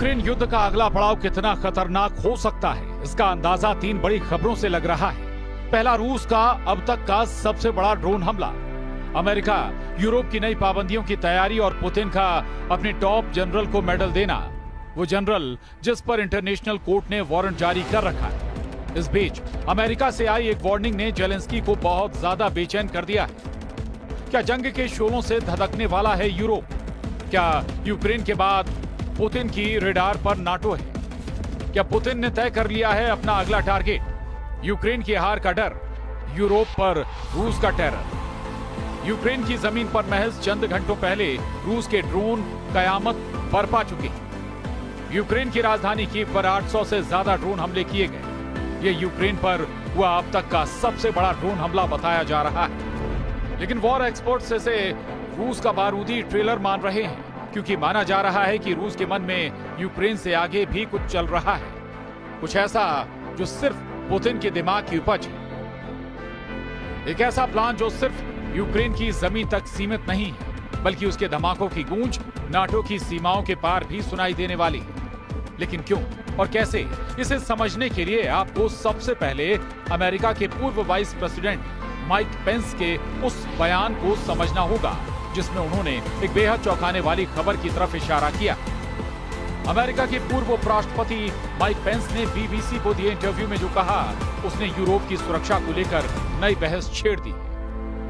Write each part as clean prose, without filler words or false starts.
Ukraine युद्ध का अगला पड़ाव कितना खतरनाक हो सकता है, इसका अंदाजा 3 बड़ी खबरों से लग रहा है। पहला, रूस का अब तक का सबसे बड़ा ड्रोन हमला। अमेरिका, यूरोप की नई पाबंदियों की तैयारी और पुतिन का अपने टॉप जनरल को मेडल देना। वो जनरल जिस पर इंटरनेशनल कोर्ट ने वारंट जारी कर रखा है। इस बीच अमेरिका से आई एक वार्निंग ने जेलेंस्की को बहुत ज्यादा बेचैन कर दिया है। क्या जंग के शोलों से धधकने वाला है यूरोप? क्या यूक्रेन के बाद पुतिन की रेडार पर नाटो है? क्या पुतिन ने तय कर लिया है अपना अगला टारगेट? यूक्रेन की हार का डर, यूरोप पर रूस का टेरर। यूक्रेन की जमीन पर महज चंद घंटों पहले रूस के ड्रोन कयामत बरपा चुके हैं। यूक्रेन की राजधानी कीव पर 800 से ज्यादा ड्रोन हमले किए गए। ये यूक्रेन पर हुआ अब तक का सबसे बड़ा ड्रोन हमला बताया जा रहा है। लेकिन वॉर एक्सपर्ट्स इसे रूस का बारूदी ट्रेलर मान रहे हैं, क्योंकि माना जा रहा है कि रूस के मन में यूक्रेन से आगे भी कुछ चल रहा है, कुछ ऐसा जो सिर्फ पुतिन के दिमाग की उपज है। एक ऐसा प्लान जो सिर्फ यूक्रेन की जमीन तक सीमित नहीं है, बल्कि उसके धमाकों की गूंज नाटो की सीमाओं के पार भी सुनाई देने वाली है। लेकिन क्यों और कैसे, इसे समझने के लिए आपको सबसे पहले अमेरिका के पूर्व वाइस प्रेसिडेंट माइक पेंस के उस बयान को समझना होगा, जिसमें उन्होंने एक बेहद चौंकाने वाली खबर की तरफ इशारा किया। अमेरिका के पूर्व उपराष्ट्रपति माइक पेंस ने बीबीसी को दिए इंटरव्यू में जो कहा, उसने यूरोप की सुरक्षा को लेकर नई बहस छेड़ दी।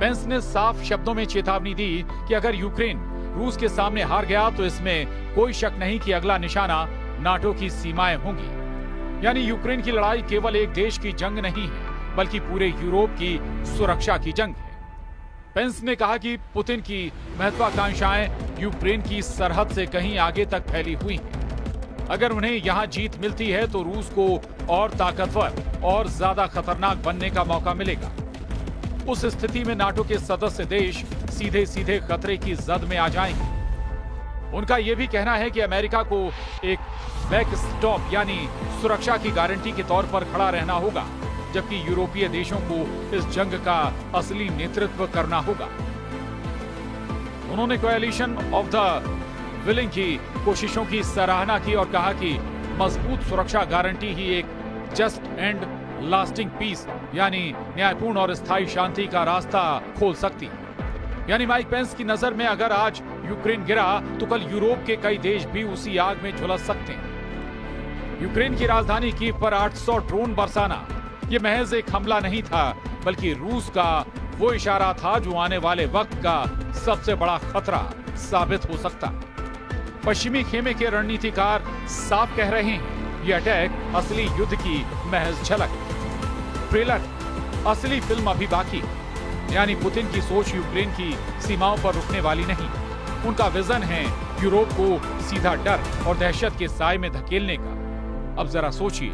पेंस ने साफ शब्दों में चेतावनी दी कि अगर यूक्रेन रूस के सामने हार गया तो इसमें कोई शक नहीं कि अगला निशाना नाटो की सीमाएं होंगी। यानी यूक्रेन की लड़ाई केवल एक देश की जंग नहीं है, बल्कि पूरे यूरोप की सुरक्षा की जंग है। पेंस ने कहा कि पुतिन की महत्वाकांक्षाएं यूक्रेन की सरहद से कहीं आगे तक फैली हुई हैं। अगर उन्हें यहां जीत मिलती है तो रूस को और ताकतवर और ज्यादा खतरनाक बनने का मौका मिलेगा। उस स्थिति में नाटो के सदस्य देश सीधे सीधे खतरे की जद में आ जाएंगे। उनका यह भी कहना है कि अमेरिका को एक बैकस्टॉप यानी सुरक्षा की गारंटी के तौर पर खड़ा रहना होगा, जबकि यूरोपीय देशों को इस जंग का असली नेतृत्व करना होगा। उन्होंने कोएलिशन ऑफ द विलिंग की कोशिशों की सराहना की और कहा कि मजबूत सुरक्षा गारंटी ही एक जस्ट एंड लास्टिंग पीस यानी न्यायपूर्ण और स्थायी शांति का रास्ता खोल सकती है। यानी माइक पेंस की नजर में अगर आज यूक्रेन गिरा तो कल यूरोप के कई देश भी उसी आग में झुलस सकते हैं। यूक्रेन की राजधानी कीव पर 800 ड्रोन बरसाना ये महज एक हमला नहीं था, बल्कि रूस का वो इशारा था जो आने वाले वक्त का सबसे बड़ा खतरा साबित हो सकता। पश्चिमी खेमे के रणनीतिकार साफ कह रहे हैं, ये अटैक असली युद्ध की महज झलक। ट्रेलर, असली फिल्म अभी बाकी। यानी पुतिन की सोच यूक्रेन की सीमाओं पर रुकने वाली नहीं। उनका विजन है यूरोप को सीधा डर और दहशत के साए में धकेलने का। अब जरा सोचिए,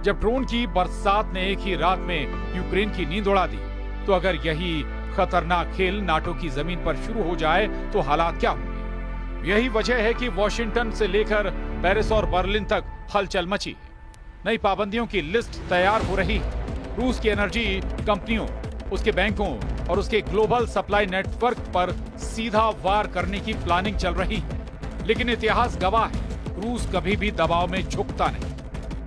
जब ड्रोन की बरसात ने एक ही रात में यूक्रेन की नींद उड़ा दी, तो अगर यही खतरनाक खेल नाटो की जमीन पर शुरू हो जाए तो हालात क्या होंगे? यही वजह है कि वॉशिंगटन से लेकर पेरिस और बर्लिन तक हलचल मची। नई पाबंदियों की लिस्ट तैयार हो रही है। रूस की एनर्जी कंपनियों, उसके बैंकों और उसके ग्लोबल सप्लाई नेटवर्क पर सीधा वार करने की प्लानिंग चल रही है। लेकिन इतिहास गवाह है, रूस कभी भी दबाव में झुकता नहीं।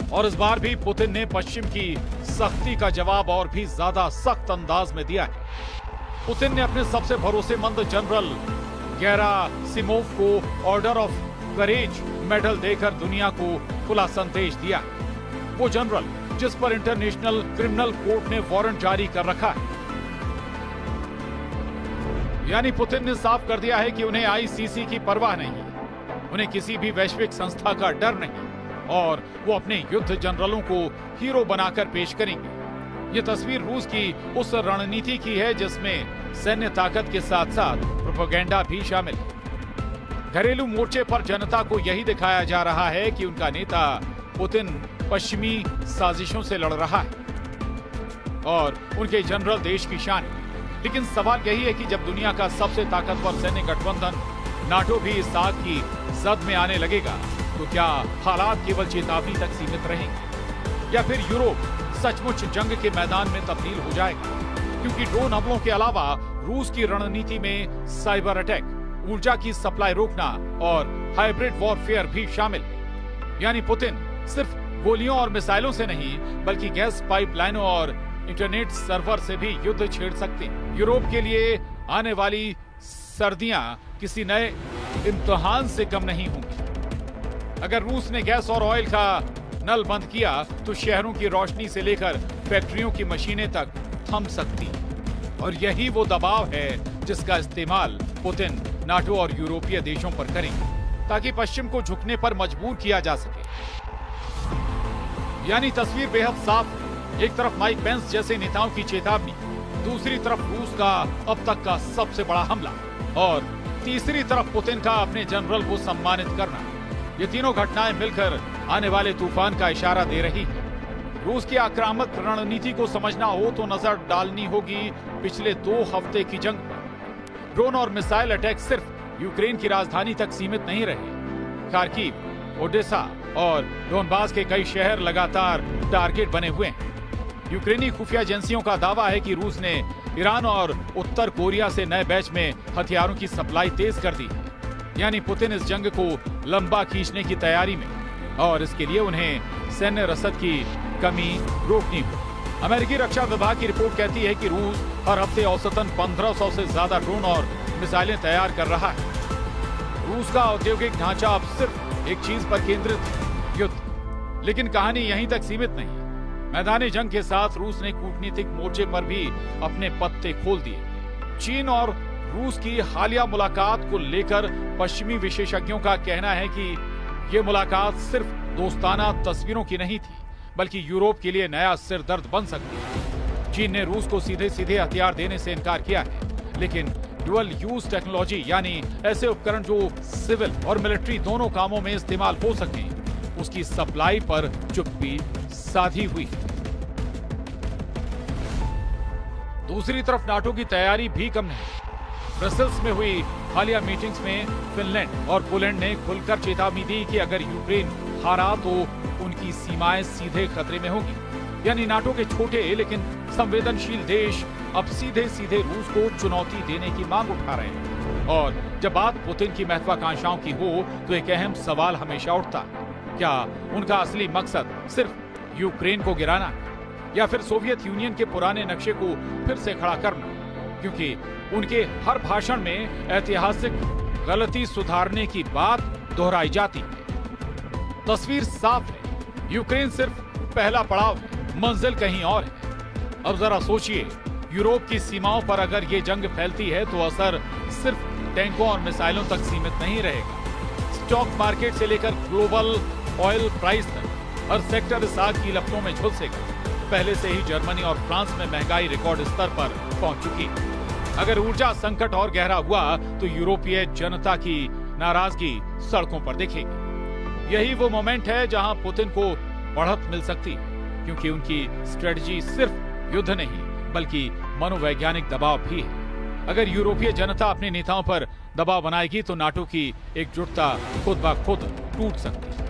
और इस बार भी पुतिन ने पश्चिम की सख्ती का जवाब और भी ज्यादा सख्त अंदाज में दिया है। पुतिन ने अपने सबसे भरोसेमंद जनरल गेरासिमोव को ऑर्डर ऑफ करेज मेडल देकर दुनिया को खुला संदेश दिया। वो जनरल जिस पर इंटरनेशनल क्रिमिनल कोर्ट ने वारंट जारी कर रखा है। यानी पुतिन ने साफ कर दिया है कि उन्हें आईसीसी की परवाह नहीं है, उन्हें किसी भी वैश्विक संस्था का डर नहीं, और वो अपने युद्ध जनरलों को हीरो बनाकर पेश करेंगे। ये तस्वीर रूस की उस रणनीति की है जिसमें सैन्य ताकत के साथ साथ प्रोपेगेंडा भी शामिल है। घरेलू मोर्चे पर जनता को यही दिखाया जा रहा है कि उनका नेता पुतिन पश्चिमी साजिशों से लड़ रहा है और उनके जनरल देश की शान है। लेकिन सवाल यही है कि जब दुनिया का सबसे ताकतवर सैन्य गठबंधन नाटो भी इस आग की जद में आने लगेगा, तो क्या हालात केवल चेतावनी तक सीमित रहेंगे या फिर यूरोप सचमुच जंग के मैदान में तब्दील हो जाएगा? क्योंकि ड्रोन हमलों के अलावा रूस की रणनीति में साइबर अटैक, ऊर्जा की सप्लाई रोकना और हाइब्रिड वॉरफेयर भी शामिल है। यानी पुतिन सिर्फ गोलियों और मिसाइलों से नहीं बल्कि गैस पाइपलाइनों और इंटरनेट सर्वर से भी युद्ध छेड़ सकते हैं। यूरोप के लिए आने वाली सर्दियां किसी नए इम्तिहान से कम नहीं होंगी। अगर रूस ने गैस और ऑयल का नल बंद किया तो शहरों की रोशनी से लेकर फैक्ट्रियों की मशीनें तक थम सकती। और यही वो दबाव है जिसका इस्तेमाल पुतिन नाटो और यूरोपीय देशों पर करेंगे ताकि पश्चिम को झुकने पर मजबूर किया जा सके। यानी तस्वीर बेहद साफ है। एक तरफ माइक पेंस जैसे नेताओं की चेतावनी, दूसरी तरफ रूस का अब तक का सबसे बड़ा हमला और तीसरी तरफ पुतिन का अपने जनरल को सम्मानित करना। ये तीनों घटनाएं मिलकर आने वाले तूफान का इशारा दे रही है। रूस की आक्रामक रणनीति को समझना हो तो नजर डालनी होगी पिछले 2 हफ्ते की जंग पर। ड्रोन और मिसाइल अटैक सिर्फ यूक्रेन की राजधानी तक सीमित नहीं रहे। खार्किव, ओडेसा और डोनबास के कई शहर लगातार टारगेट बने हुए हैं। यूक्रेनी खुफिया एजेंसियों का दावा है कि रूस ने ईरान और उत्तर कोरिया से नए बैच में हथियारों की सप्लाई तेज कर दी है। यानी पुतिन इस जंग को लंबा खींचने की तैयारी में और इसके लिए उन्हें सैन्य रसद की कमी रोकनी होगी। अमेरिकी रक्षा विभाग की रिपोर्ट कहती है कि रूस हर हफ्ते औसतन 1500 से ज्यादा ड्रोन और मिसाइलें तैयार कर रहा है। रूस का औद्योगिक ढांचा अब सिर्फ एक चीज पर केंद्रित है, युद्ध। लेकिन कहानी यहीं तक सीमित नहीं। मैदानी जंग के साथ रूस ने कूटनीतिक मोर्चे पर भी अपने पत्ते खोल दिए। चीन और रूस की हालिया मुलाकात को लेकर पश्चिमी विशेषज्ञों का कहना है कि ये मुलाकात सिर्फ दोस्ताना तस्वीरों की नहीं थी बल्कि यूरोप के लिए नया सिरदर्द बन सकती है। चीन ने रूस को सीधे सीधे हथियार देने से इनकार किया है, लेकिन डुअल यूज टेक्नोलॉजी यानी ऐसे उपकरण जो सिविल और मिलिट्री दोनों कामों में इस्तेमाल हो सकें, उसकी सप्लाई पर चुप्पी साधी हुई। दूसरी तरफ नाटो की तैयारी भी कम नहीं। ब्रसेल्स में हुई हालिया मीटिंग्स में फिनलैंड और पोलैंड ने खुलकर चेतावनी दी कि अगर यूक्रेन हारा तो उनकी सीमाएं सीधे खतरे में होंगी। यानी नाटो के छोटे लेकिन संवेदनशील देश अब सीधे सीधे रूस को चुनौती देने की मांग उठा रहे हैं। और जब बात पुतिन की महत्वाकांक्षाओं की हो तो एक अहम सवाल हमेशा उठता है, क्या उनका असली मकसद सिर्फ यूक्रेन को गिराना है या फिर सोवियत यूनियन के पुराने नक्शे को फिर से खड़ा करना? क्योंकि उनके हर भाषण में ऐतिहासिक गलती सुधारने की बात दोहराई जाती है। तस्वीर साफ है, यूक्रेन सिर्फ पहला पड़ाव है, मंजिल कहीं और है। अब जरा सोचिए, यूरोप की सीमाओं पर अगर ये जंग फैलती है तो असर सिर्फ टैंकों और मिसाइलों तक सीमित नहीं रहेगा। स्टॉक मार्केट से लेकर ग्लोबल ऑयल प्राइस तक हर सेक्टर इस आग की लपटों में झुलसेगा। पहले से ही जर्मनी और फ्रांस में महंगाई रिकॉर्ड स्तर पर पहुंच चुकी है। अगर ऊर्जा संकट और गहरा हुआ तो यूरोपीय जनता की नाराजगी सड़कों पर दिखेगी। यही वो मोमेंट है जहां पुतिन को बढ़त मिल सकती है, क्योंकि उनकी स्ट्रेटजी सिर्फ युद्ध नहीं बल्कि मनोवैज्ञानिक दबाव भी है। अगर यूरोपीय जनता अपने नेताओं पर दबाव बनाएगी तो नाटो की एकजुटता खुद ब खुद टूट सकती है।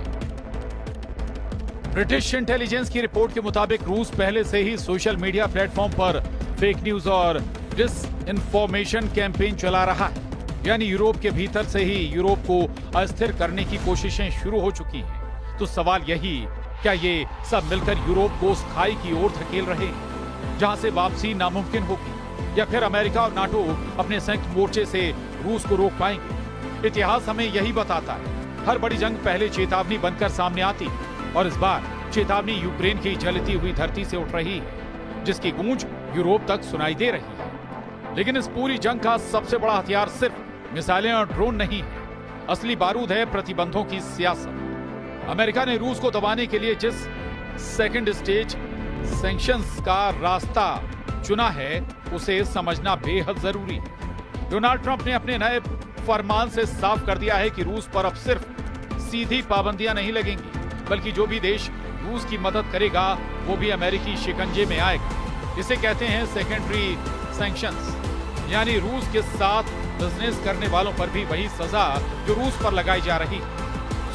ब्रिटिश इंटेलिजेंस की रिपोर्ट के मुताबिक रूस पहले से ही सोशल मीडिया प्लेटफॉर्म पर फेक न्यूज और डिसइंफॉर्मेशन कैंपेन चला रहा है। यानी यूरोप के भीतर से ही यूरोप को अस्थिर करने की कोशिशें शुरू हो चुकी हैं। तो सवाल यही, क्या ये सब मिलकर यूरोप को उस खाई की ओर धकेल रहे हैं जहां से वापसी नामुमकिन होगी, या फिर अमेरिका और नाटो अपने संयुक्त मोर्चे से रूस को रोक पाएंगे? इतिहास हमें यही बताता है, हर बड़ी जंग पहले चेतावनी बनकर सामने आती है और इस बार चेतावनी यूक्रेन की जलती हुई धरती से उठ रही है, जिसकी गूंज यूरोप तक सुनाई दे रही है। लेकिन इस पूरी जंग का सबसे बड़ा हथियार सिर्फ मिसाइलें और ड्रोन नहीं है, असली बारूद है प्रतिबंधों की सियासत। अमेरिका ने रूस को दबाने के लिए जिस सेकंड स्टेज सैंक्शंस का रास्ता चुना है उसे समझना बेहद जरूरी है। डोनाल्ड ट्रंप ने अपने नए फरमान से साफ कर दिया है कि रूस पर अब सिर्फ सीधी पाबंदियां नहीं लगेंगी, बल्कि जो भी देश रूस की मदद करेगा वो भी अमेरिकी शिकंजे में आएगा। इसे कहते हैं सेकेंडरी सैंक्शंस, यानी रूस के साथ बिजनेस करने वालों पर भी वही सजा जो रूस पर लगाई जा रही है।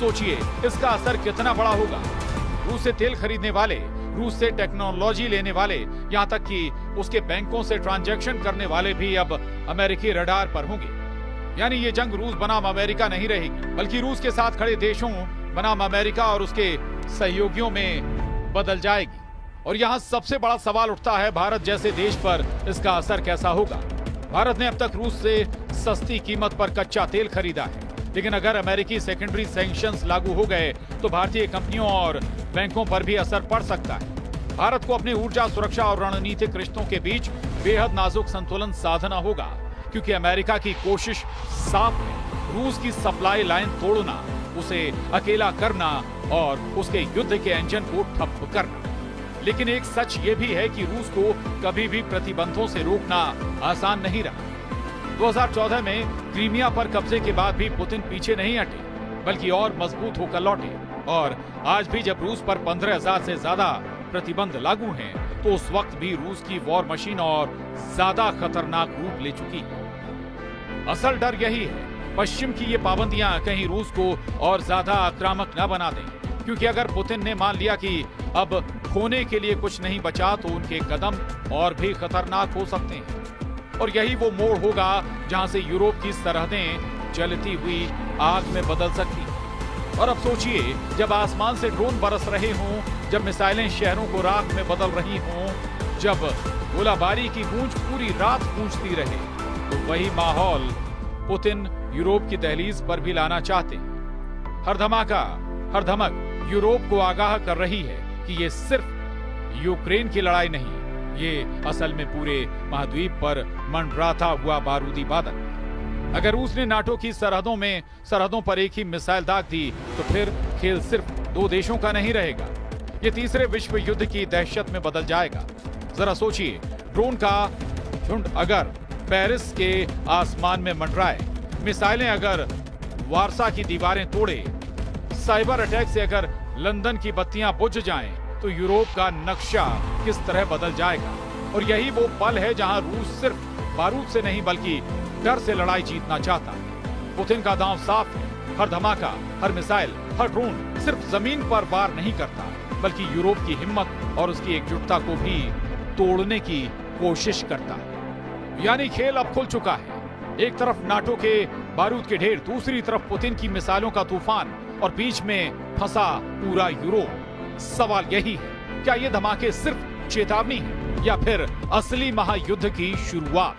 सोचिए इसका असर कितना बड़ा होगा। रूस से तेल खरीदने वाले, रूस से टेक्नोलॉजी लेने वाले, यहाँ तक कि उसके बैंकों से ट्रांजैक्शन करने वाले भी अब अमेरिकी रडार पर होंगे। यानी ये जंग रूस बनाम अमेरिका नहीं रहेगी, बल्कि रूस के साथ खड़े देशों बनाम अमेरिका और उसके सहयोगियों में बदल जाएगी। और यहां सबसे बड़ा सवाल उठता है, भारत जैसे देश पर इसका असर कैसा होगा। भारत ने अब तक रूस से सस्ती कीमत पर कच्चा तेल खरीदा है, लेकिन अगर अमेरिकी सेकेंडरी सैंक्शंस लागू हो गए तो भारतीय कंपनियों और बैंकों पर भी असर पड़ सकता है। भारत को अपनी ऊर्जा सुरक्षा और रणनीतिक रिश्तों के बीच बेहद नाजुक संतुलन साधना होगा, क्योंकि अमेरिका की कोशिश साफ है, रूस की सप्लाई लाइन तोड़ना, उसे अकेला करना और उसके युद्ध के इंजन को ठप करना। लेकिन एक सच ये भी है कि रूस को कभी भी प्रतिबंधों से रोकना आसान नहीं रहा। 2014 में क्रीमिया पर कब्जे के बाद भी पुतिन पीछे नहीं हटे, बल्कि और मजबूत होकर लौटे। और आज भी जब रूस पर 15,000 से ज्यादा प्रतिबंध लागू हैं, तो उस वक्त भी रूस की वॉर मशीन और ज्यादा खतरनाक रूप ले चुकी है। असल डर यही है, पश्चिम की ये पाबंदियां कहीं रूस को और ज्यादा आक्रामक न बना दें, क्योंकि अगर पुतिन ने मान लिया कि अब खोने के लिए कुछ नहीं बचा, तो उनके कदम और भी खतरनाक हो सकते हैं। और यही वो मोड़ होगा जहां से यूरोप की सरहदें जलती हुई आग में बदल सकती हैं। और अब सोचिए, जब आसमान से ड्रोन बरस रहे हों, जब मिसाइलें शहरों को राख में बदल रही हों, जब गोलाबारी की गूंज पूरी रात गूंजती रहे, तो वही माहौल पुतिन यूरोप की दहलीज पर भी लाना चाहते हैं। हर धमाका, हर धमक यूरोप को आगाह कर रही है कि ये सिर्फ यूक्रेन की लड़ाई नहीं, ये असल में पूरे महाद्वीप पर मंडराता हुआ बारूदी बादल। अगर रूस ने नाटो की सरहदों पर एक ही मिसाइल दाग दी, तो फिर खेल सिर्फ दो देशों का नहीं रहेगा, ये तीसरे विश्व युद्ध की दहशत में बदल जाएगा। जरा सोचिए, ड्रोन का झुंड अगर पेरिस के आसमान में मंडराए, मिसाइलें अगर वारसा की दीवारें तोड़े, साइबर अटैक से अगर लंदन की बत्तियां बुझ जाएं, तो यूरोप का नक्शा किस तरह बदल जाएगा। और यही वो पल है जहां रूस सिर्फ बारूद से नहीं, बल्कि डर से लड़ाई जीतना चाहता है। पुतिन का दांव साफ है, हर धमाका, हर मिसाइल, हर ड्रोन सिर्फ जमीन पर वार नहीं करता, बल्कि यूरोप की हिम्मत और उसकी एकजुटता को भी तोड़ने की कोशिश करता है। यानी खेल अब खुल चुका है, एक तरफ नाटो के बारूद के ढेर, दूसरी तरफ पुतिन की मिसाइलों का तूफान, और बीच में फंसा पूरा यूरोप। सवाल यही है, क्या ये धमाके सिर्फ चेतावनी है या फिर असली महायुद्ध की शुरुआत?